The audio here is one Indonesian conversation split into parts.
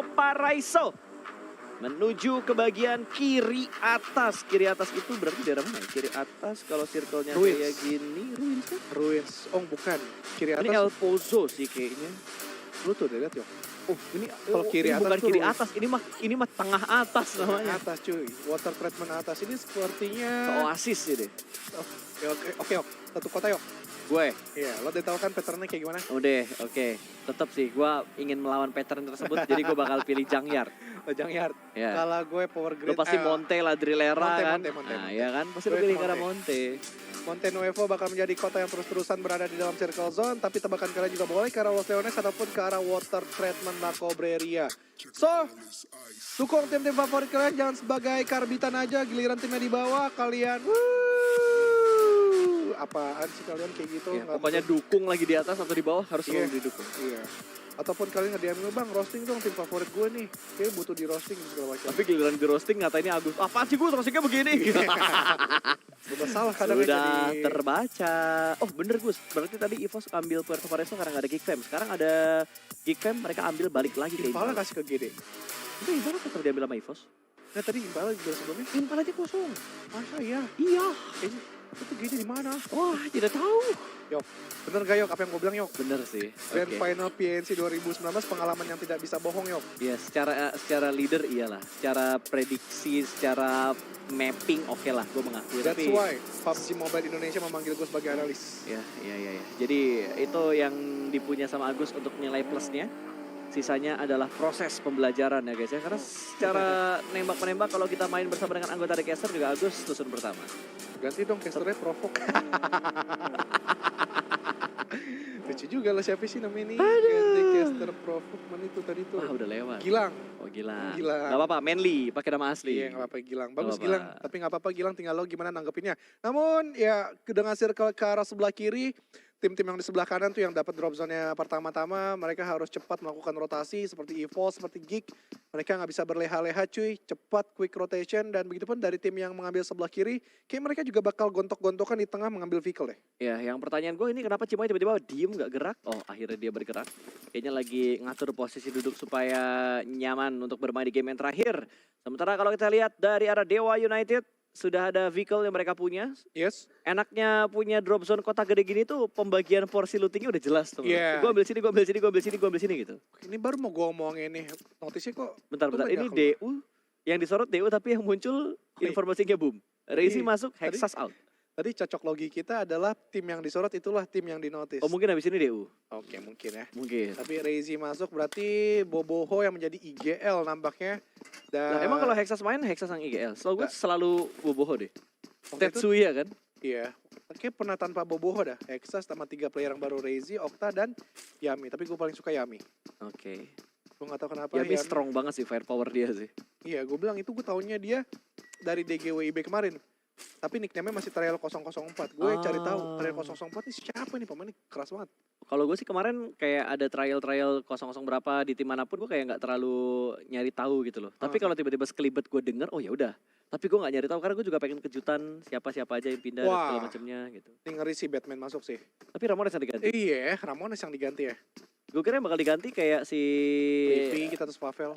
Paraiso menuju ke bagian kiri atas. Kiri atas itu berarti daerah mana? Kiri atas kalau circle-nya Ruins. kayak gini, Ruins kan? Ruins. Oh bukan. Kiri Ini atas. El Pozo sih kayaknya. Lu tuh udah lihat yuk. Oh ini Kalau kiri ini atas bukan tuh kiri Ruins. atas, ini mah tengah atas namanya. Atas cuy. Water treatment atas. Ini sepertinya. Oasis ini. Oke. Satu kota yuk. Gue, Iya, lo udah tahu kan patternnya kayak gimana? udah oke. Tetap sih, gue ingin melawan pattern tersebut, jadi gue bakal pilih Jangyard. Lojang Yard. Ya. Kalau gue power Lo grid. pasti Monte lah, Drilera kan. Monte. Nah ya kan, pasti lo Gue pilih ke ke arah Monte. Monte Nuevo bakal menjadi kota yang terus-terusan berada di dalam circle zone, tapi tebakan kalian juga boleh ke arah Los Leones ataupun ke arah water treatment La Cobreria. So, dukung tim-tim favorit kalian, jangan sebagai karbitan aja, giliran timnya di bawah, kalian apaan sih kalian kayak gitu? Ya, Nggak pokoknya betul. dukung lagi di atas atau di bawah harus Iya. selalu didukung. Iya. Ataupun kalian nge-DM gue, bang roasting dong tim favorit gue nih, kayak butuh di roasting segala macam. Tapi giliran di roasting ngatainnya Agus, apaan sih Gus roastingnya begini? Udah salah kadang Sudah jadi- terbaca. Oh bener Gus, berarti tadi EVOS ambil Puerto Paraiso karena nggak ada Geek Fam. Sekarang ada Geek Fam, mereka ambil balik lagi ke Impala Impala. kasih ke GD. Itu Impala tetap diambil sama EVOS. Nah tadi Impala juga sebelumnya, Impala aja kosong. masa ya? Iya. Itu GD di mana? Wah tidak tahu. Yok, bener gak Yok apa yang gue bilang Yok? Bener sih. Grand Oke. Final PNC 2019 pengalaman yang tidak bisa bohong Yok. Ya secara leader iyalah. Secara prediksi, secara mapping oke lah gue mengakui. That's Tapi why PUBG Mobile Indonesia memanggil gue sebagai analis. ya. Jadi itu yang dipunya sama Agus untuk nilai plusnya. Sisanya adalah proses pembelajaran ya guys ya. Karena secara nembak-menembak kalau kita main bersama dengan anggota Recaster juga Agus susun pertama. Ganti dong casternya provok. Lucu juga lah siapa sih namanya nih? Ganti caster provok mana itu tadi tuh? Wah udah lewat. Gilang. Oh Gilang. Gilang. Gak apa-apa, Manly pakai nama asli. Iya nggak apa-apa Gilang. Bagus Nggak Gilang. apa-apa. Tapi nggak apa-apa Gilang tinggal lo gimana nanggepinnya. Namun ya dengan circle ke arah sebelah kiri. Tim-tim yang di sebelah kanan tuh yang dapat drop zone-nya pertama-tama. Mereka harus cepat melakukan rotasi seperti EVOS, seperti Geek. Mereka nggak bisa berleha-leha cuy. Cepat, quick rotation. Dan begitupun dari tim yang mengambil sebelah kiri. Kayak mereka juga bakal gontok-gontokan di tengah mengambil vehicle deh. Ya, yang pertanyaan gue ini kenapa Cimoy tiba-tiba diem gak gerak? Oh, akhirnya dia bergerak. Kayaknya lagi ngatur posisi duduk supaya nyaman untuk bermain di game yang terakhir. Sementara kalau kita lihat dari arah Dewa United, sudah ada vehicle yang mereka punya. Yes. Enaknya punya drop zone kota gede gini tuh pembagian porsi lootingnya udah jelas tuh. Iya. Gue ambil sini, gue ambil sini, gue ambil sini, gue ambil sini gitu. Ini baru mau gue omongin nih. Notisnya kok Bentar, Tuh ini banyak DU, yang disorot DU tapi yang muncul iya. informasinya boom. Rezi Tadi- masuk, Hexas out. Tadi cocok logi kita adalah tim yang disorot itulah tim yang dinotis. Oh mungkin habis ini DU, Oke mungkin ya. mungkin. Tapi Rezi masuk berarti Boboho yang menjadi IGL nampaknya. Dan Nah, emang kalau Hexas main, Hexas yang IGL. Selalu gue Nggak. selalu boboho deh. waktu itu, Tetsuya kan? iya. Kayak pernah tanpa Boboho dah. Exas sama 3 player yang baru Rezi, Okta dan Yami. Tapi gue paling suka Yami. Oke. Gue gak tahu kenapa Yami strong banget sih firepower dia sih. Iya gue bilang itu gue taunya dia dari DGWIB kemarin. Tapi nickname-nya masih Trail 004. Gue cari tahu Oh. Trail 004 ini siapa nih pemain ini keras banget. Kalau gue sih kemarin kayak ada trial 00 berapa di tim manapun gue kayak nggak terlalu nyari tahu gitu loh. Tapi kalau tiba-tiba sekelibet gue denger, oh ya udah. Tapi gue nggak nyari tahu karena gue juga pengen kejutan siapa-siapa aja yang pindah dan Wah. segala macamnya gitu. Ini ngeri sih Batman masuk sih. Tapi Ramones yang diganti. Iya, Ramones yang diganti ya. Gue kira yang bakal diganti kayak si Livi kita terus Pavel.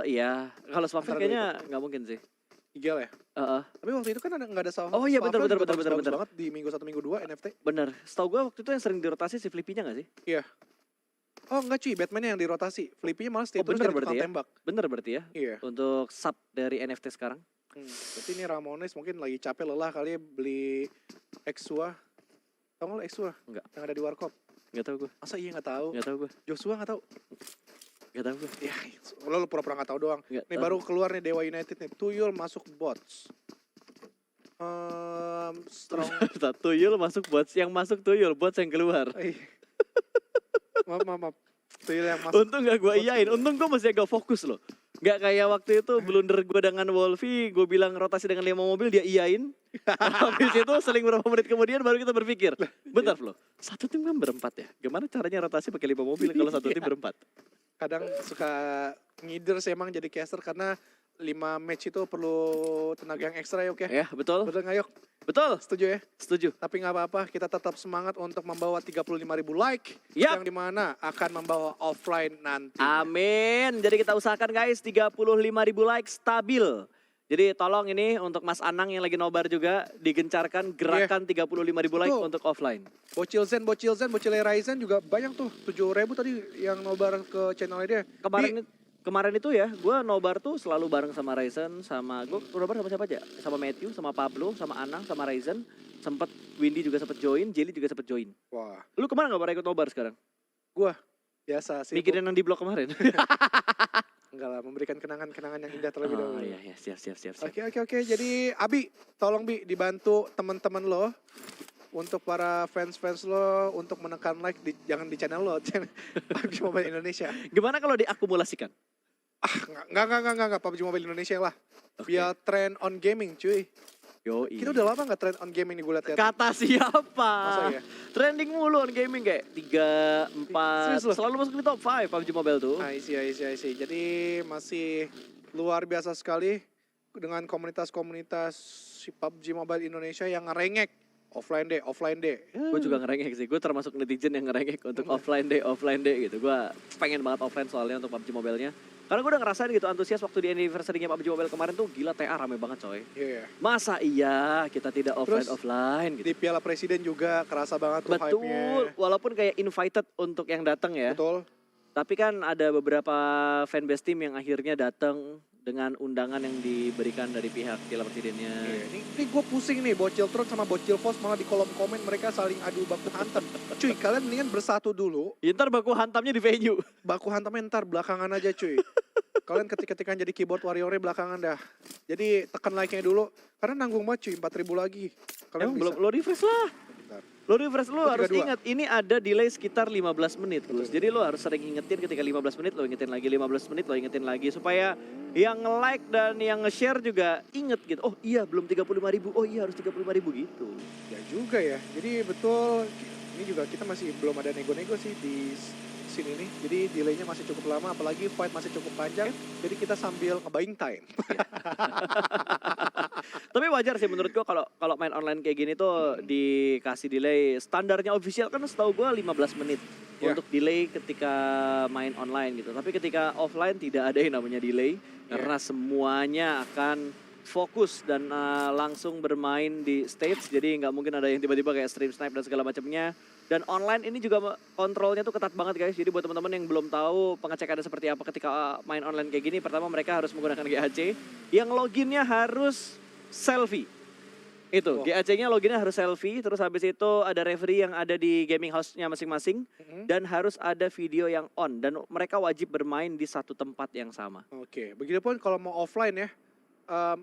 iya. Kalau Swafford Antara kayaknya nggak mungkin sih. IGL ya. Heeh. Tapi waktu itu kan nggak ada Pavel. Oh iya, bener, Pavel bener, juga bener, bagus-bagus bener. banget di minggu 1 minggu 2 NFT. Bener. Setahu gue waktu itu yang sering dirotasi si Flippy-nya nggak sih? Oh enggak cuy, Batman yang dirotasi. Flippy-nya malah stay Oh, terus bener jadi tukang berarti ya? tembak. Bener berarti ya? Iya. Untuk sub dari NFT sekarang. Berarti ini Ramones mungkin lagi capek lelah kali ya beli Exua. Tahu nggak lo Exua? Enggak. Yang ada di Warkop. Nggak tahu gue. Masa iya nggak tahu? Nggak tahu gue. Joshua nggak tahu? Nggak tahu gue. Ya, lo pura-pura nggak tahu doang. Nggak Nih tahu. baru keluar nih Dewa United nih. Tuyul masuk bots. Strong. Tuyul masuk bots, yang masuk tuyul, bots yang keluar. Ih. maaf. Tuyul yang masuk. Untung gak gue iyain, untung gue masih agak fokus loh. Gak kayak waktu itu blunder gue dengan Wolfie, gue bilang rotasi dengan 5 mobil, dia iyain. Habis itu seling beberapa menit kemudian baru kita berpikir, bentar loh, satu tim kan berempat ya, gimana caranya rotasi pakai 5 mobil kalau satu tim berempat? Kadang suka ngider sih emang jadi caster karena 5 match itu perlu tenaga yang ekstra yuk ya. Ya betul. Betul nggak Yok? Betul, Setuju ya? setuju. Tapi nggak apa-apa, kita tetap semangat untuk membawa 35.000 like. Yap. Yang dimana akan membawa offline nanti. Amin. Jadi kita usahakan guys 35.000 like stabil. Jadi tolong ini untuk Mas Anang yang lagi nobar juga digencarkan gerakan 35.000 like Betul. untuk offline. Bocil Zen, Bocil Ryzen juga banyak tuh. 7.000 tadi yang nobar ke channelnya dia. Kemarin itu ya, gue nobar tuh selalu bareng sama Ryzen, sama gue nobar sama siapa aja? Sama Matthew, sama Pablo, sama Anang, sama Ryzen. Sempet Windy juga sempet join, Jelly juga sempet join. Wah, Lu kemana gak pernah ikut nobar sekarang? gua biasa sih. Mikirin yang di blog kemarin. Enggak lah, memberikan kenangan-kenangan yang indah terlebih dahulu. Oh iya, siap. Oke. Jadi Abi, tolong Bi dibantu teman-teman lo untuk para fans-fans lo untuk menekan like jangan di channel lo, channel PUBG Mobile Indonesia. Gimana kalau diakumulasikan? Enggak PUBG Mobile Indonesia lah. Oke. Biar trend on gaming, cuy. Yoi. Kita udah lama nggak trend on gaming nih gue lihat. Kata siapa? Masa iya? Trending mulu on gaming kayak 3, 4, Serius lo? selalu masuk di top 5 PUBG Mobile tuh. I see. Jadi masih luar biasa sekali dengan komunitas-komunitas si PUBG Mobile Indonesia yang ngerengek offline deh. Gue juga ngerengek sih, gue termasuk netizen yang ngerengek untuk offline day gitu. Gue pengen banget offline soalnya untuk PUBG Mobile-nya. Karena gue udah ngerasain gitu antusias waktu di anniversary-nya PUBG Mobile kemarin tuh gila TA rame banget coy. Iya. Masa iya kita tidak Terus, offline gitu. Di Piala Presiden juga kerasa banget tuh Betul, hype-nya. walaupun kayak invited untuk yang datang ya. Betul. Tapi kan ada beberapa fanbase team yang akhirnya datang dengan undangan yang diberikan dari pihak Piala Presidennya. Iya, ini gue pusing nih, Bocil Tron sama Bocil Fos malah di kolom komen mereka saling adu baku hantam. Cuy, kalian mendingan bersatu dulu, Ya, ntar baku hantamnya di venue. baku hantamnya ntar belakangan aja cuy. Kalian ketik-ketikan jadi keyboard warrior-nya belakangan dah. Jadi tekan like-nya dulu, karena nanggung banget cuy, 4.000 lagi. Kalian Belum bisa. lo refresh lah. Bentar. Lo refresh lo Oh, harus 32. ingat ini ada delay sekitar 15 menit Gus. Jadi lo harus sering ingetin ketika 15 menit lo ingetin lagi 15 menit lo ingetin lagi supaya yang nge-like dan yang nge-share juga inget gitu. Oh iya belum 35.000. Oh iya harus 35.000 gitu. Ya juga ya, jadi betul ini juga kita masih belum ada nego-nego sih di scene ini. Jadi delaynya masih cukup lama, apalagi fight masih cukup panjang. Jadi kita sambil nge-buying time. Tapi wajar sih menurut gua kalau main online kayak gini tuh dikasih delay. Standarnya official kan setahu gua 15 menit Ya. untuk delay ketika main online gitu. Tapi ketika offline tidak ada yang namanya delay karena semuanya akan fokus dan langsung bermain di stage. Jadi nggak mungkin ada yang tiba-tiba kayak stream snipe dan segala macamnya. Dan online ini juga kontrolnya tuh ketat banget guys. Jadi buat teman-teman yang belum tahu pengecekannya seperti apa ketika main online kayak gini, pertama mereka harus menggunakan GAC yang loginnya harus selfie. Itu, Wah. GAC-nya loginnya harus selfie, terus habis itu ada referee yang ada di gaming house-nya masing-masing dan harus ada video yang on dan mereka wajib bermain di satu tempat yang sama. Oke, begitupun kalau mau offline ya,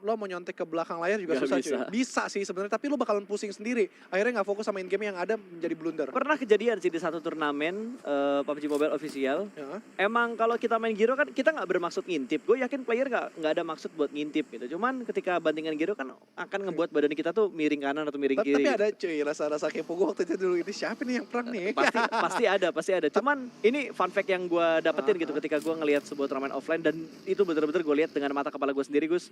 lo mau nyontek ke belakang layar juga Nggak susah bisa. cuy. Bisa sih sebenarnya, tapi lo bakalan pusing sendiri. Akhirnya nggak fokus sama in-game yang ada menjadi blunder. Pernah kejadian sih di satu turnamen PUBG Mobile official. Ya. Emang kalau kita main Giro kan kita nggak bermaksud ngintip. Gue yakin player nggak ada maksud buat ngintip gitu. Cuman ketika bandingan Giro kan akan ngebuat badan kita tuh miring kanan atau miring Tapi kiri. gitu. ada cuy rasa-rasa kepo gue waktu itu dulu, ini siapa nih yang perang nih? Pasti ada. Cuman ini fun fact yang gue dapetin gitu ketika gue ngelihat sebuah turnamen offline dan itu bener-bener gue lihat dengan mata kepala gue sendiri Gus.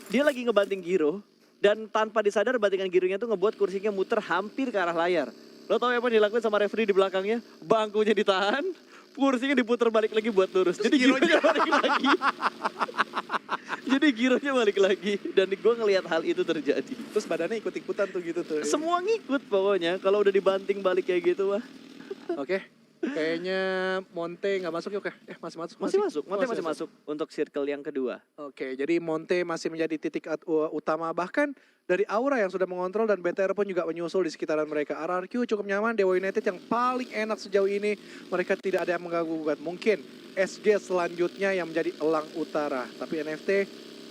Dia lagi ngebanting Giro dan tanpa disadar bantingan Gironya tuh ngebuat kursinya muter hampir ke arah layar. Lo tau apa yang dilakuin sama referee di belakangnya? Bangkunya ditahan, kursinya diputer balik lagi buat lurus. Jadi Gironya balik lagi. Jadi Gironya balik lagi dan gue ngelihat hal itu terjadi. Terus badannya ikut-ikutan tuh gitu tuh. Semua ngikut pokoknya kalau udah dibanting balik kayak gitu mah. Oke. Kayaknya Monte nggak masuk ya, oke? Masih masuk. Masih masuk, Monte masih masuk untuk circle yang kedua. Oke, jadi Monte masih menjadi titik utama. Bahkan dari Aura yang sudah mengontrol dan BTR pun juga menyusul di sekitaran mereka. RRQ cukup nyaman, Dewa United yang paling enak sejauh ini. Mereka tidak ada yang mengganggu-gugat. Mungkin SG selanjutnya yang menjadi elang utara. Tapi NFT,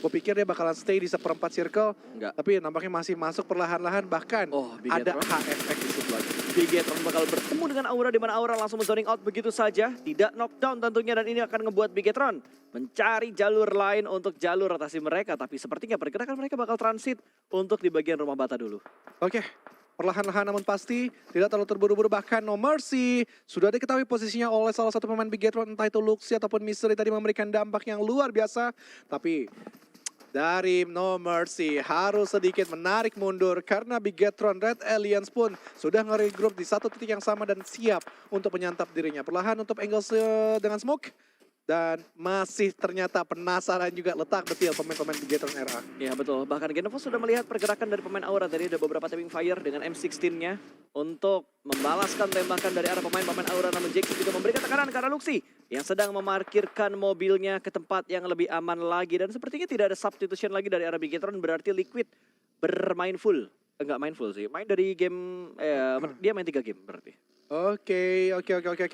gue pikir dia bakalan stay di seperempat circle. Enggak. Tapi nampaknya masih masuk perlahan-lahan. Bahkan Oh, ada Bigetron. HFX di sebelah. Bigetron bakal bertemu dengan Aura di mana Aura langsung zoning out begitu saja. Tidak knockdown tentunya dan ini akan ngebuat Bigetron mencari jalur lain untuk jalur rotasi mereka. Tapi sepertinya pergerakan mereka bakal transit untuk di bagian rumah bata dulu. Oke, perlahan-lahan namun pasti tidak terlalu terburu-buru, bahkan No Mercy sudah diketahui posisinya oleh salah satu pemain Bigetron, entah itu Luxi ataupun Mystery tadi memberikan dampak yang luar biasa. Tapi dari No Mercy harus sedikit menarik mundur karena Bigetron Red Alliance pun sudah nge-regroup di satu titik yang sama dan siap untuk menyantap dirinya. Perlahan untuk angle dengan smoke dan masih ternyata penasaran juga letak detil pemain-pemain Bigetron RA. Ya betul, bahkan Genovo sudah melihat pergerakan dari pemain Aura tadi, ada beberapa tapping fire dengan M16-nya untuk membalaskan tembakan dari arah pemain-pemain Aura, namun Jax juga memberikan tekanan ke arah Luxi yang sedang memarkirkan mobilnya ke tempat yang lebih aman lagi, dan sepertinya tidak ada substitution lagi dari arah Bigetron, berarti Liquid bermain full. Enggak main full sih, main dari game, dia main 3 game berarti. Oke.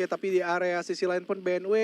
Tapi di area sisi lain pun BNW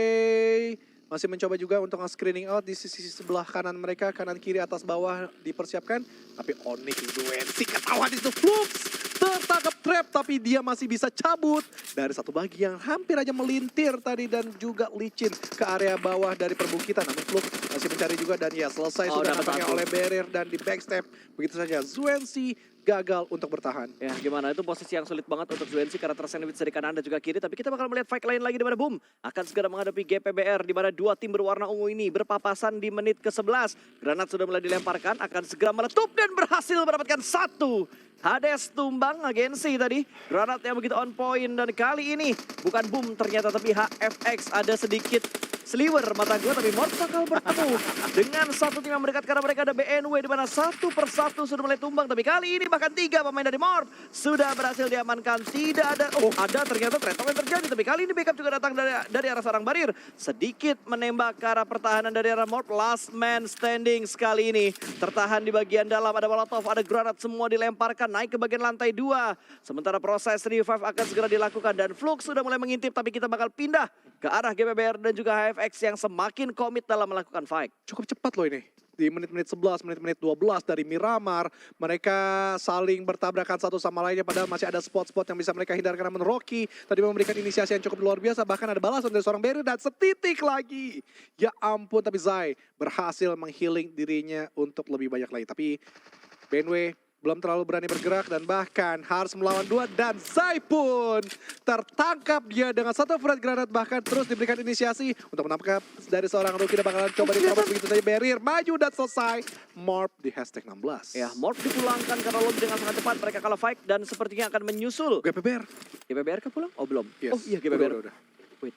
masih mencoba juga untuk nge-screening out di sisi sebelah kanan mereka, kanan kiri atas bawah dipersiapkan. Tapi Onyx Duensi ketahuan itu Flux tertangkap trap, tapi dia masih bisa cabut dari satu bagi yang hampir aja melintir tadi dan juga licin ke area bawah dari perbukitan. Namun Flux masih mencari juga dan ya selesai sudah nampaknya oleh barrier dan di backstep. Begitu saja Duensi gagal untuk bertahan. Ya gimana, itu posisi yang sulit banget untuk Zuensi karena tersandwich dari kanan dan juga kiri. Tapi kita bakal melihat fight lain lagi di mana Boom akan segera menghadapi GPBR, di mana dua tim berwarna ungu ini berpapasan di menit ke-11. Granat sudah mulai dilemparkan, akan segera meletup dan berhasil mendapatkan satu. Hades tumbang agensi tadi. Granat yang begitu on point, dan kali ini bukan Boom ternyata tapi HFX. Ada sedikit sliver mata gue, tapi Morph bakal bertemu dengan satu tim yang mendekat karena mereka ada BNW di mana satu persatu sudah mulai tumbang. Tapi kali ini bahkan 3 pemain dari Morph sudah berhasil diamankan. Tidak ada, ada ternyata tretok yang terjadi, tapi kali ini backup juga datang dari arah sarang barir. Sedikit menembak ke arah pertahanan dari arah Morph. Last man standing sekali ini. Tertahan di bagian dalam, ada molotov, ada granat, semua dilemparkan naik ke bagian lantai 2. Sementara proses revive akan segera dilakukan dan Flux sudah mulai mengintip, tapi kita bakal pindah ke arah GPBR dan juga HFX yang semakin komit dalam melakukan fight. Cukup cepat loh ini. Di menit-menit 11, menit-menit 12 dari Miramar, mereka saling bertabrakan satu sama lainnya padahal masih ada spot-spot yang bisa mereka hindarkan. Namun Rocky tadi memberikan inisiasi yang cukup luar biasa, bahkan ada balasan dari seorang barrier dan setitik lagi. Ya ampun, tapi Zai berhasil menghealing dirinya untuk lebih banyak lagi. Tapi BNW belum terlalu berani bergerak dan bahkan harus melawan 2 dan Zai pun tertangkap dia dengan satu frag granat, bahkan terus diberikan inisiasi untuk menangkap dari seorang rookie dan bakalan coba diterobos begitu saja barrier maju dan selesai. Morph di hashtag 16. Ya, Morph dipulangkan karena lobby dengan sangat cepat, mereka kalah fight dan sepertinya akan menyusul. GPBR. GPBR ke pulang? Oh belum. Yes. Oh iya GPBR. Udah. Wait,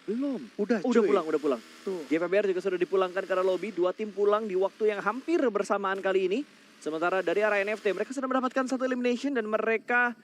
belum. Udah Udah pulang. Tuh. GPBR juga sudah dipulangkan karena lobby, 2 tim pulang di waktu yang hampir bersamaan kali ini. Sementara dari arah NFT mereka sudah mendapatkan satu elimination dan mereka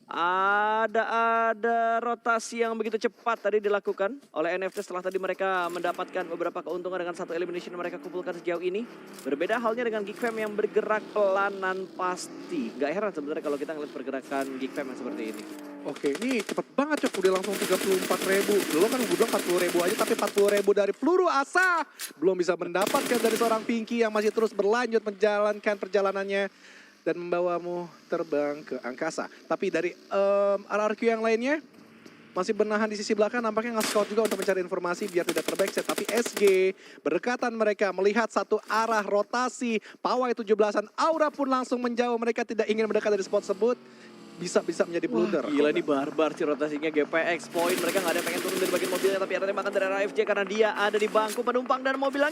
ada rotasi yang begitu cepat tadi dilakukan oleh NFT setelah tadi mereka mendapatkan beberapa keuntungan dengan satu elimination yang mereka kumpulkan sejauh ini. Berbeda halnya dengan Geekfam yang bergerak pelanan pasti. Gak heran sebenarnya kalau kita ngeliat pergerakan Geekfam yang seperti ini. Oke, ini cepet banget Cok, udah langsung 34.000. Dulu kan gue bilang 40.000 aja, tapi 40.000 dari peluru asa. Belum bisa mendapatkan dari seorang Pinky yang masih terus berlanjut menjalankan perjalanannya dan membawamu terbang ke angkasa. Tapi dari RRQ yang lainnya masih bernahan di sisi belakang, nampaknya nge-scout juga untuk mencari informasi biar tidak terbackset. Tapi SG berdekatan mereka melihat satu arah rotasi Pawai 17-an, Aura pun langsung menjauh. Mereka tidak ingin mendekat dari spot tersebut. Bisa menjadi blunder. Wah, gila nih barbar sih rotasinya GPX Point. Mereka nggak ada yang pengen turun dari bagian mobilnya, tapi ada tembakan dari arah FJ karena dia ada di bangku penumpang dan mobilnya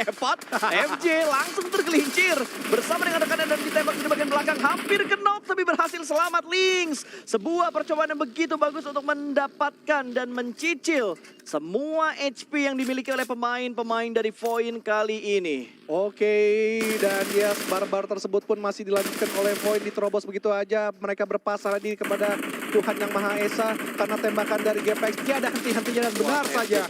ngepot. FJ langsung tergelincir bersama dengan rekannya dan ditembak di bagian belakang, hampir knock tapi berhasil selamat. Lynx, sebuah percobaan yang begitu bagus untuk mendapatkan dan mencicil semua HP yang dimiliki oleh pemain-pemain dari Void kali ini. Oke, dan ya barbar tersebut pun masih dilanjutkan oleh Void, diterobos begitu aja. Mereka berpasrah diri kepada Tuhan Yang Maha Esa karena tembakan dari GPX tiada henti-hentinya dan benar saja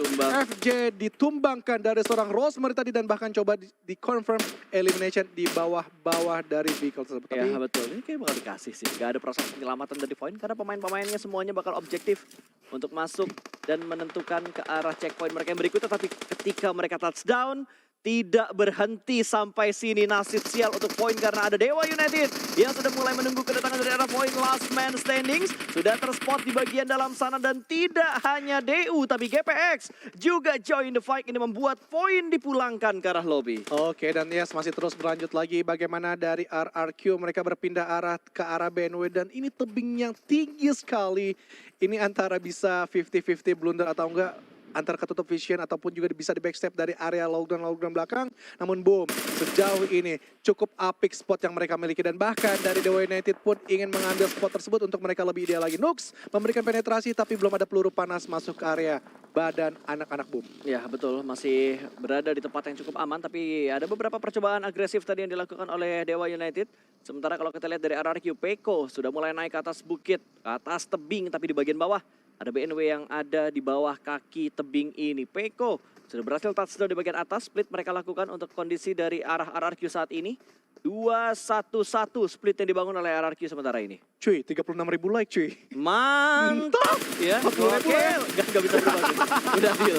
FJ ditumbangkan dari seorang Rosemary tadi dan bahkan coba di confirm elimination di bawah-bawah dari vehicle tersebut. Ya betul, ini kayak bakal dikasih sih. Gak ada proses penyelamatan dari Void karena pemain-pemainnya semuanya bakal objektif untuk masuk dan menentukan ke arah checkpoint mereka yang berikutnya. Tapi ketika mereka touchdown, tidak berhenti sampai sini nasib sial untuk Void karena ada Dewa United yang sudah mulai menunggu kedatangan dari arah Void. Last man standing sudah terspot di bagian dalam sana dan tidak hanya DU tapi GPX juga join the fight. Ini membuat Void dipulangkan ke arah lobby. Oke, dan yes masih terus berlanjut lagi bagaimana dari RRQ mereka berpindah arah ke arah BNW dan ini tebing yang tinggi sekali. Ini antara bisa 50-50 blunder atau enggak. antara ketutup vision ataupun juga bisa di backstep dari area lockdown belakang. Namun boom, sejauh ini cukup apik spot yang mereka miliki dan bahkan dari Dewa United pun ingin mengambil spot tersebut untuk mereka lebih ideal lagi. Nux memberikan penetrasi tapi belum ada peluru panas masuk ke area badan anak-anak boom. Ya betul, masih berada di tempat yang cukup aman, tapi ada beberapa percobaan agresif tadi yang dilakukan oleh Dewa United. Sementara kalau kita lihat dari RRQ, Peko sudah mulai naik ke atas bukit, ke atas tebing, tapi di bagian bawah ada BNW yang ada di bawah kaki tebing ini. Peko sudah berhasil touchdown di bagian atas, split mereka lakukan untuk kondisi dari arah RRQ saat ini. 2-1-1 split yang dibangun oleh RRQ sementara ini. Cuy, 36.000 like cuy. Mantap ya, 40.000 oke, ya. gak bisa berubah sih. Udah deal.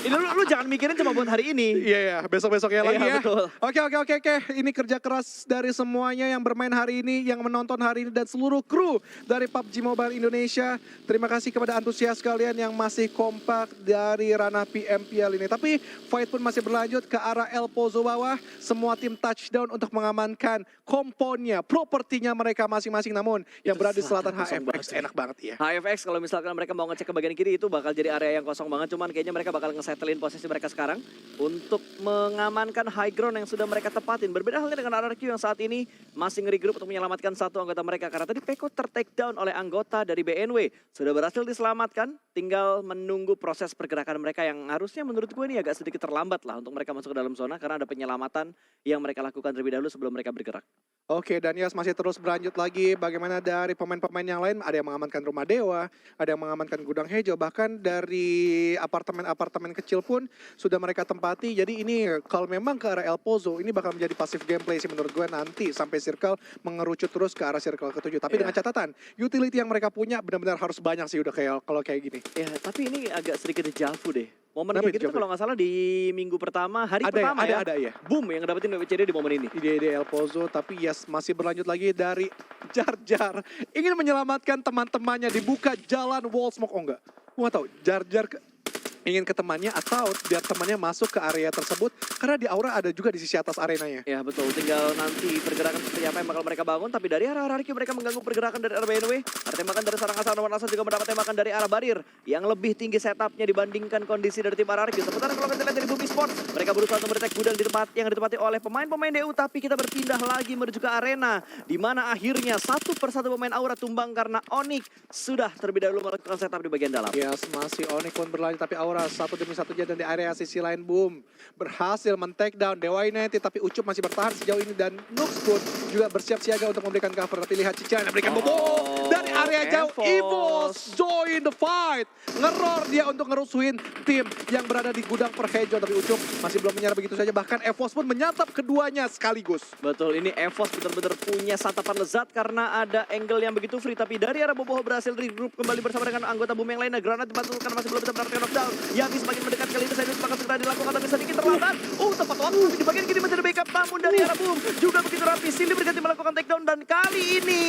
Ini lu jangan mikirin cuma buat hari ini. Iya, besok-besoknya lagi Iya, ya. betul. Oke. Ini kerja keras dari semuanya yang bermain hari ini, yang menonton hari ini, dan seluruh kru dari PUBG Mobile Indonesia. Terima kasih kepada antusias kalian yang masih kompak dari ranah PMPL ini. Tapi fight pun masih berlanjut ke arah El Pozo bawah. Semua tim touchdown untuk mengamankan komponnya, propertinya mereka masing-masing. Namun yang Itu berada di selatan kosong banget, HFX cuy. enak banget ya. HFX kalau misalkan mereka mau ngecek ke bagian kiri itu bakal jadi area yang kosong banget. Cuman kayaknya mereka bakal nge-settlein posisi mereka sekarang untuk mengamankan high ground yang sudah mereka tepatin. Berbeda halnya dengan RRQ yang saat ini masih nge-regroup untuk menyelamatkan satu anggota mereka. Karena tadi Peko ter-take down oleh anggota dari BNW. Sudah berhasil diselamatkan, tinggal menunggu proses pergerakan mereka yang harusnya menurut gue ini agak sedikit terlambat lah untuk mereka masuk ke dalam zona. Karena ada penyelamatan yang mereka lakukan terlebih dahulu sebelum mereka bergerak. Oke, dan Yas masih terus berlanjut lagi. Bagaimana dari pemain-pemain yang lain? Ada yang mengamankan rumah dewa, ada yang mengamankan gudang hijau, bahkan dari apartemen-apartemen kecil pun sudah mereka tempati. Jadi ini kalau memang ke arah El Pozo, ini bakal menjadi pasif gameplay sih menurut gue nanti sampai circle mengerucut terus ke arah circle ke-7. Tapi dengan catatan, utility yang mereka punya benar-benar harus banyak sih udah kayak kalau kayak gini. Ya, tapi ini agak sedikit dejavu deh. Momen Kenapa kayak gitu tuh dejavu? kalau nggak salah di minggu pertama, hari Ada pertama ya. ada ya. Boom yang dapetin WCD di momen ini. Ide El Pozo, tapi Yas masih berlanjut lagi dari Jar Jar. Ingin menyelamatkan teman-temannya, dibuka jalan wall smoke. Oh enggak, gue gak tahu Jar Jar ingin ke temannya atau biar temannya masuk ke area tersebut. Karena di aura ada juga di sisi atas arenanya. Ya betul, tinggal nanti pergerakan seperti apa yang bakal mereka bangun. Tapi dari arah RRQ mereka mengganggu pergerakan dari RBNW. Ada tembakan dari seorang asal nomor asal juga mendapat tembakan dari arah barir. Yang lebih tinggi setupnya dibandingkan kondisi dari tim RRQ. Sementara kalau kita lihat dari Bumi Sports, mereka berusaha untuk mendetek gudang di tempat yang ditempati oleh pemain-pemain DU. Tapi kita berpindah lagi menuju ke arena. Di mana akhirnya satu persatu pemain aura tumbang karena Onyx sudah terlebih dahulu melakukan setup di bagian dalam. Yes, masih Onyx pun berlanjut tapi aura satu demi satu dan di area sisi lain boom. Berhasil men-take down Dewa United tapi Ucup masih bertahan sejauh ini dan Nux pun juga bersiap siaga untuk memberikan cover. Tapi lihat Cican yang memberikan bobo dari area jauh. EVOS join the fight. Ngeror dia untuk ngerusuhin tim yang berada di gudang perhejo. Tapi Ucup masih belum menyerah begitu saja. Bahkan EVOS pun menyantap keduanya sekaligus. Betul, ini EVOS benar-benar punya santapan lezat karena ada angle yang begitu free. Tapi dari arah Boboho berhasil regroup kembali bersama dengan anggota Boom yang lainnya. Granat dibantukan masih belum bisa mendapatkan knockdown. Yavi semakin mendekat kali ini, saya akan segera dilakukan tapi sedikit terlambat. Tepat waktu tapi di bagian kiri menjadi backup. Namun dari arah Boom juga begitu rapi. Silly berganti melakukan takedown dan kali ini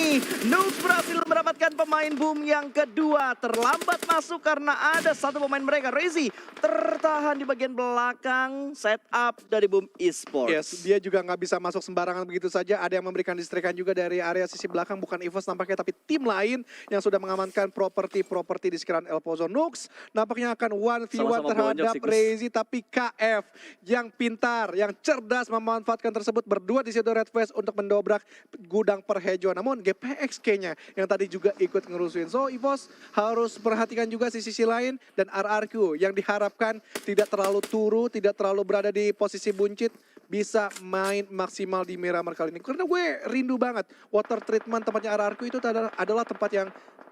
Nux berhasil mendapatkan pemain Boom yang kedua. Terlambat masuk karena ada satu pemain mereka, Rezi, tertahan di bagian belakang setup dari Boom Esports. Yes, dia juga nggak bisa masuk sembarangan begitu saja. Ada yang memberikan distrikan juga dari area sisi belakang, bukan EVOS nampaknya, tapi tim lain yang sudah mengamankan properti di sekitaran El Pozo. Nux nampaknya akan 1v1 Sama-sama terhadap bonyok sih, Gus. Rezi, tapi KF yang pintar, yang cerdas memanfaatkan tersebut berdua di situ Red Face untuk mendobrak gudang perhejo. Namun GPX kayaknya yang tadi juga ikut ngerusuin. So EVOS harus perhatikan juga sisi lain dan RRQ yang diharapkan tidak terlalu turu, tidak terlalu berada di posisi buncit, bisa main maksimal di Miramar kali ini. Karena gue rindu banget water treatment tempatnya RRQ itu adalah tempat yang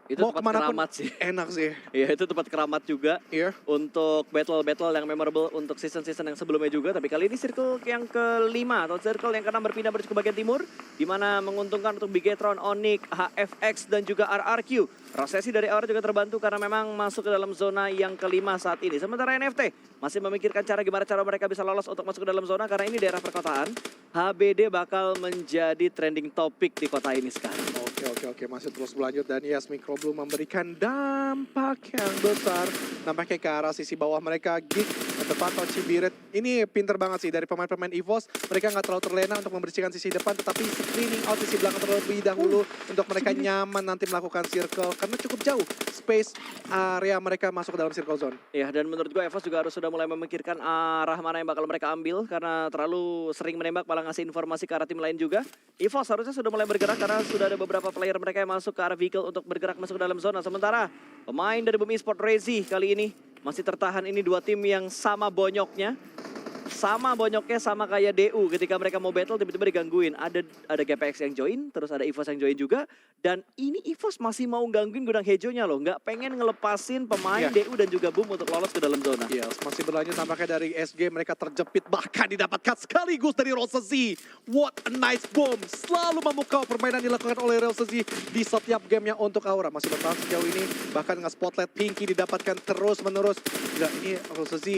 Itu mau tempat kemanapun keramat sih. enak sih. Ya itu tempat keramat juga. Iya. Untuk battle-battle yang memorable untuk season-season yang sebelumnya juga. Tapi kali ini circle yang kelima atau circle yang keenam berpindah menuju ke bagian timur. Di mana menguntungkan untuk Bigetron, Onyx, HFX dan juga RRQ. Prosesi dari Aura juga terbantu karena memang masuk ke dalam zona yang kelima saat ini. Sementara NFT masih memikirkan gimana cara mereka bisa lolos untuk masuk ke dalam zona. Karena ini daerah perkotaan. HBD bakal menjadi trending topik di kota ini sekarang. Oke, masih terus berlanjut dan Yes Micro Blue memberikan dampak yang besar. Nampaknya ke arah sisi bawah mereka, Geek Terpantau Cibirit. Ini pinter banget sih dari pemain-pemain EVOS. Mereka nggak terlalu terlena untuk membersihkan sisi depan, tetapi screening out sisi belakang terlebih dahulu untuk mereka nyaman nanti melakukan circle karena cukup jauh space area mereka masuk ke dalam circle zone. Ya, dan menurut gue EVOS juga harus sudah mulai memikirkan arah mana yang bakal mereka ambil karena terlalu sering menembak malah ngasih informasi ke arah tim lain juga. EVOS harusnya sudah mulai bergerak karena sudah ada beberapa player mereka yang masuk ke arah vehicle untuk bergerak masuk ke dalam zona. Sementara pemain dari Bumi Esport Rezi kali ini masih tertahan. Ini dua tim yang sama bonyoknya. Sama bonyoknya sama kayak DU ketika mereka mau battle tiba-tiba digangguin. Ada GPX yang join, terus ada EVOS yang join juga. Dan ini EVOS masih mau gangguin gudang hejonya loh. Nggak pengen ngelepasin pemain DU dan juga Boom untuk lolos ke dalam zona. Yes, masih berlanjut tampaknya dari SG. Mereka terjepit bahkan didapatkan sekaligus dari Rosa Z. What a nice bomb. Selalu memukau permainan dilakukan oleh Rosa Z di setiap gamenya untuk Aura. Masih bertahan sejauh ini. Bahkan nge-spotlight Pinky didapatkan terus menerus. Enggak, ini Rosa Z.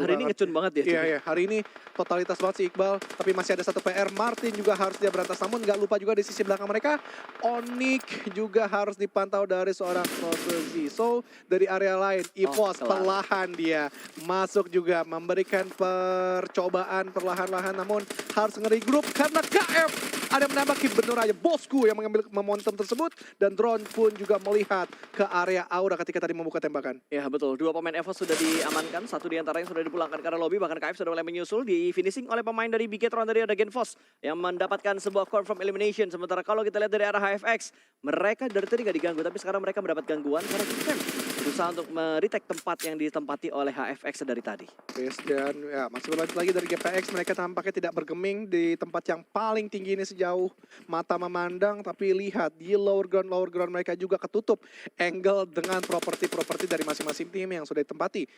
Hari ini ngecun banget ya. Iya, iya. Hari ini totalitas banget sih Iqbal. Tapi masih ada satu PR. Martin juga harus dia berantas. Namun nggak lupa juga di sisi belakang mereka. Onyx juga harus dipantau dari seorang Rosazi. So, dari area lain, EVOS perlahan dia masuk juga. Memberikan percobaan perlahan-lahan. Namun harus nge-regroup karena KF ada menambah bener aja. Bosku yang mengambil momentum tersebut. Dan drone pun juga melihat ke area Aura ketika tadi membuka tembakan. Ya betul, dua pemain EVOS sudah diamankan. Satu diantaranya sudah dipulangkan karena lobby, bahkan KF sudah mulai menyusul di finishing oleh pemain dari Bigetron dari ada Genfos yang mendapatkan sebuah confirm elimination. Sementara kalau kita lihat dari arah HFX, mereka dari tadi nggak diganggu, tapi sekarang mereka mendapat gangguan karena Gifem berusaha untuk meretake tempat yang ditempati oleh HFX dari tadi. Yes, dan ya masih berlanjut lagi dari GPX, mereka tampaknya tidak bergeming di tempat yang paling tinggi ini sejauh mata memandang, tapi lihat di lower ground mereka juga ketutup angle dengan properti-properti dari masing-masing tim yang sudah ditempati.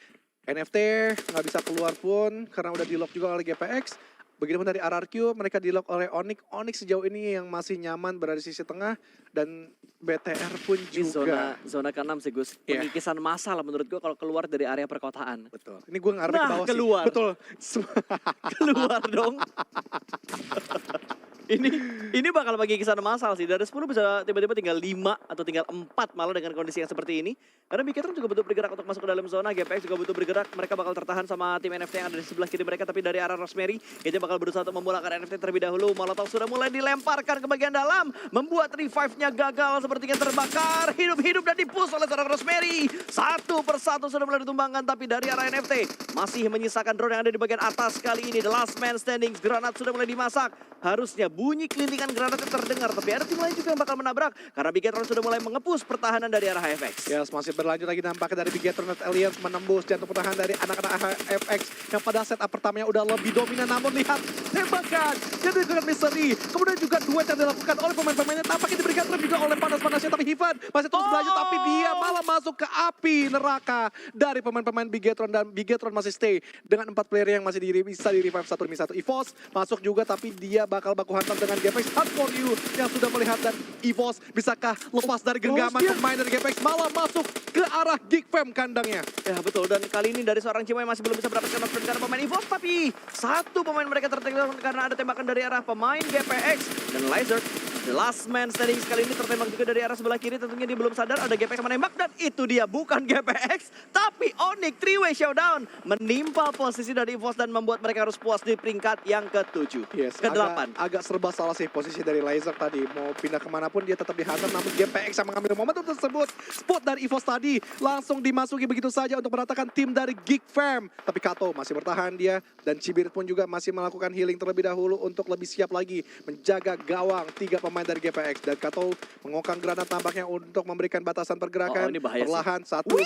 NFT nggak bisa keluar pun karena udah di lock juga oleh GPX. Begitupun dari RRQ, mereka di lock oleh Onyx. Onyx sejauh ini yang masih nyaman berada di sisi tengah dan BTR pun Di juga. zona ke-6 sih Gus, Iya. pengikisan massal menurut gue kalau keluar dari area perkotaan. Betul. Ini gue ngarep ke Nah, bawah keluar. sih. Betul. Keluar dong. Ini bakal bagi kisaran massal sih. Dari 10 bisa tiba-tiba tinggal 5 atau tinggal 4 malah dengan kondisi yang seperti ini. Karena Bigetron juga butuh bergerak untuk masuk ke dalam zona. GPX juga butuh bergerak. Mereka bakal tertahan sama tim NFT yang ada di sebelah kiri mereka. Tapi dari arah Rosemary, dia bakal berusaha untuk memulangkan NFT terlebih dahulu. Molotov sudah mulai dilemparkan ke bagian dalam. Membuat revive-nya gagal sepertinya terbakar. Hidup-hidup dan dipus oleh seorang Rosemary. Satu persatu sudah mulai ditumbangkan. Tapi dari arah NFT masih menyisakan drone yang ada di bagian atas kali ini. The last man standing. Granat sudah mulai dimasak. Harusnya bunyi kelintingan granatnya terdengar. Tapi ada tim lain juga yang bakal menabrak. Karena Bigetron sudah mulai mengepus pertahanan dari arah HFX. Yes, masih berlanjut lagi nampaknya dari Bigetron Alliance menembus jantung pertahanan dari anak-anak HFX yang pada setup pertamanya udah lebih dominan. Namun lihat tembakan yang dilakukan Mystery. Kemudian juga duet yang dilakukan oleh pemain-pemainnya tampaknya diberikan trap juga oleh panas-panasnya. Tapi Hivan masih terus berlanjut tapi dia malah masuk ke api neraka dari pemain-pemain Bigetron. Dan Bigetron masih stay dengan 4 player yang masih bisa di revive 1-1. EVOS masuk juga tapi dia bakal baku hantam dengan GPX. Hunt for you yang sudah melihat dan EVOS bisakah lepas dari genggaman pemain dari GPX malah masuk ke arah Gigfam kandangnya. Ya betul, dan kali ini dari seorang Cimoy masih belum bisa mendapatkan knockdown karena pemain EVOS. Tapi satu pemain mereka tertembak karena ada tembakan dari arah pemain GPX. Dan Lizard, the last man standing sekali ini tertembak juga dari arah sebelah kiri. Tentunya dia belum sadar ada GPX menembak dan itu dia bukan GPX. Tapi Onyx 3-way showdown menimpa posisi dari EVOS dan membuat mereka harus puas di peringkat yang ke-7. Yes, ke-8. agak serba salah sih posisi dari Laser tadi. Mau pindah kemanapun dia tetap dihantam. Namun GPX yang mengambil momentum tersebut. Spot dari EVOS tadi langsung dimasuki begitu saja untuk meratakan tim dari Geek Fam. Tapi Kato masih bertahan dia. Dan Cibirit pun juga masih melakukan healing terlebih dahulu untuk lebih siap lagi menjaga gawang 3 pemain dari GPX. Dan Kato mengokang granat tampaknya untuk memberikan batasan pergerakan. Ini bahaya perlahan, 1, 2,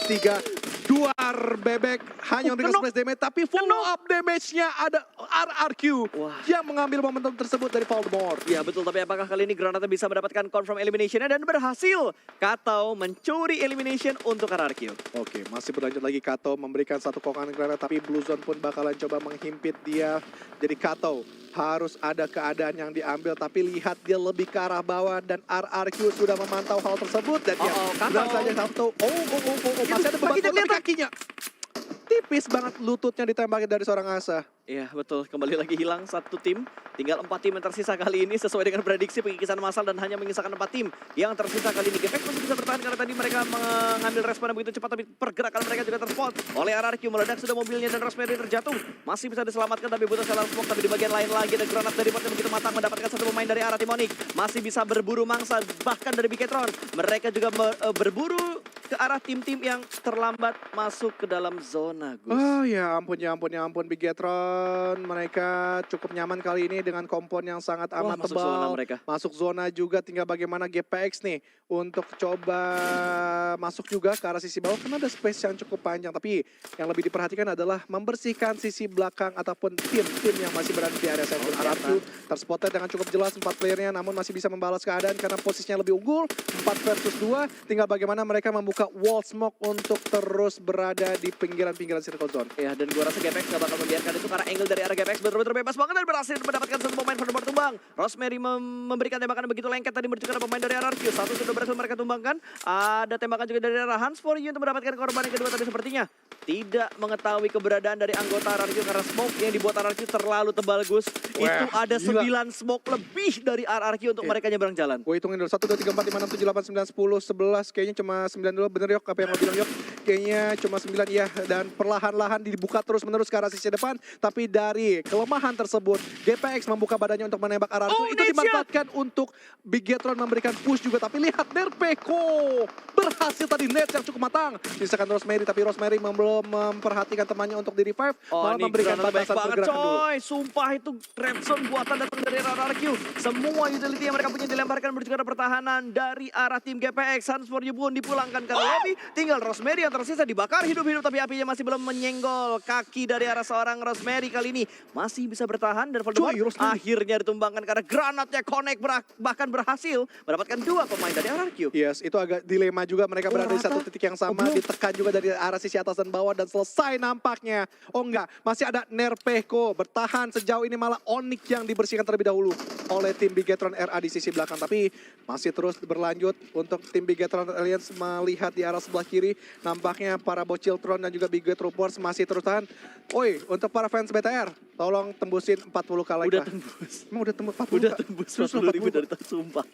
3. Duar bebek hanya memberikan splash damage, tapi follow up damage-nya ada RRQ yang mengambil momentum tersebut dari Voldemort. Ya betul, tapi apakah kali ini Granata bisa mendapatkan confirm elimination-nya dan berhasil Kato mencuri elimination untuk RRQ. Oke, masih berlanjut lagi Kato memberikan satu kokangan granat, tapi Blue Zone pun bakalan coba menghimpit dia. Jadi Kato harus ada keadaan yang diambil, tapi lihat dia lebih ke arah bawah dan RRQ sudah memantau hal tersebut dan dia Kato. bilang saja Kato, masih ada beban dari kakinya. tipis banget lututnya ditembakin dari seorang Asa. Iya betul, kembali lagi hilang satu tim. Tinggal 4 tim yang tersisa kali ini sesuai dengan prediksi pengikisan massal dan hanya menyisakan 4 tim yang tersisa kali ini. GPX masih bisa bertahan karena tadi mereka mengambil respon yang begitu cepat, tapi pergerakan mereka juga terspot oleh RRQ. Meledak sudah mobilnya dan Rosemary terjatuh. Masih bisa diselamatkan tapi butuh salah smoke, tapi di bagian lain lagi ada granat dari bot yang begitu matang mendapatkan satu pemain dari arah Timonic. Masih bisa berburu mangsa bahkan dari Bigetron. Mereka juga berburu ke arah tim-tim yang terlambat masuk ke dalam zona, Gus. Oh ya ampun, ya ampun, ya ampun. Bigetron mereka cukup nyaman kali ini dengan kompon yang sangat amat masuk tebal. zona mereka. Masuk zona juga, tinggal bagaimana GPX nih untuk coba masuk juga ke arah sisi bawah. Karena ada space yang cukup panjang, tapi yang lebih diperhatikan adalah membersihkan sisi belakang ataupun tim-tim yang masih berada di area center. RRQ terspotted dengan cukup jelas 4 playernya, namun masih bisa membalas keadaan karena posisinya lebih unggul. 4 versus 2, tinggal bagaimana mereka membuka wall smoke untuk terus berada di pinggiran-pinggiran circle zone. Ya, dan gua rasa GPX gak bakal membiarkan itu karena angle dari arah GPX benar-benar bebas banget dan berhasil mendapatkan satu pemain pada tumbang. Rosemary memberikan tembakan begitu lengket tadi menuju ke arah pemain dari RRQ. Satu sudah berhasil mereka tumbangkan. Ada tembakan juga dari arah Hans for You untuk mendapatkan korban yang kedua, tapi sepertinya tidak mengetahui keberadaan dari anggota RRQ karena smoke yang dibuat RRQ terlalu tebal, Gus. Wah, Itu ada gila. 9 smoke lebih dari RRQ untuk mereka nyebrang jalan. Gue hitungin dulu, 1, 2, 3, 4, 5, 6, 7, 8, 9, 10, 11, kayaknya cuma 9 dulu, bener Yok, apa yang lo bilang Yok? Kayaknya cuma 9 ya, dan perlahan-lahan dibuka terus-menerus ke arah sisi depan, tapi dari kelemahan tersebut, GPX membuka badannya untuk menembak RRQ, Oh, itu Nate dimanfaatkan untuk Bigetron memberikan push juga, tapi lihat Nerpeko berhasil tadi net yang cukup matang, sisakan Rosemary, tapi Rosemary belum memperhatikan temannya untuk di revive, malah ini memberikan granat baik batasan banget, pergerakan dulu. coy. Sumpah itu Redstone buatan datang dari RRQ. Semua utility yang mereka punya dilemparkan menuju ke arah pertahanan dari arah tim GPX. Hans for You pun dipulangkan ke lobby. Tinggal Rosemary yang tersisa dibakar hidup-hidup, tapi apinya masih belum menyenggol kaki dari arah seorang Rosemary. Kali ini masih bisa bertahan dan Voldemort Rosemary. akhirnya ditumbangkan karena granatnya connect, bahkan berhasil mendapatkan 2 pemain dari RRQ. Yes, itu agak dilema juga, mereka berada di rata. satu titik yang sama, Belum. ditekan juga dari arah sisi atas dan bawah dan selesai nampaknya. Oh enggak, masih ada Nerpeko bertahan sejauh ini, malah Onyx yang dibersihkan terlebih dahulu oleh tim Bigetron RA di sisi belakang, tapi masih terus berlanjut untuk tim Bigetron Alliance melihat di arah sebelah kiri, nampaknya para Bociltron dan juga Biget Troopers masih terus tahan. Oi, untuk para fans BTR, tolong tembusin 40 kali. Udah tembus. Emang udah tembus 40? Udah tembus 40.000 dari tadi, sumpah.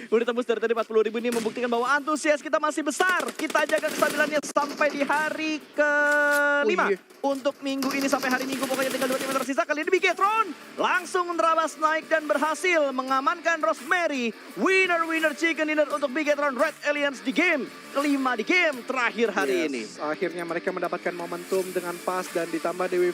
Udah tembus dari tadi 40.000, ini membuktikan bahwa antusias kita masih besar. Kita jaga kestabilannya sampai di hari ke-5. Oh, iya. Untuk minggu ini sampai hari Minggu, pokoknya tinggal 2 tim yang tersisa. Kali ini Bigetron langsung menerabas naik dan berhasil mengamankan Rosemary. Winner chicken dinner untuk Bigetron Red Alliance di game kelima, di game terakhir hari ini. Akhirnya mereka mendapatkan momentum dengan pas dan ditambah Dewi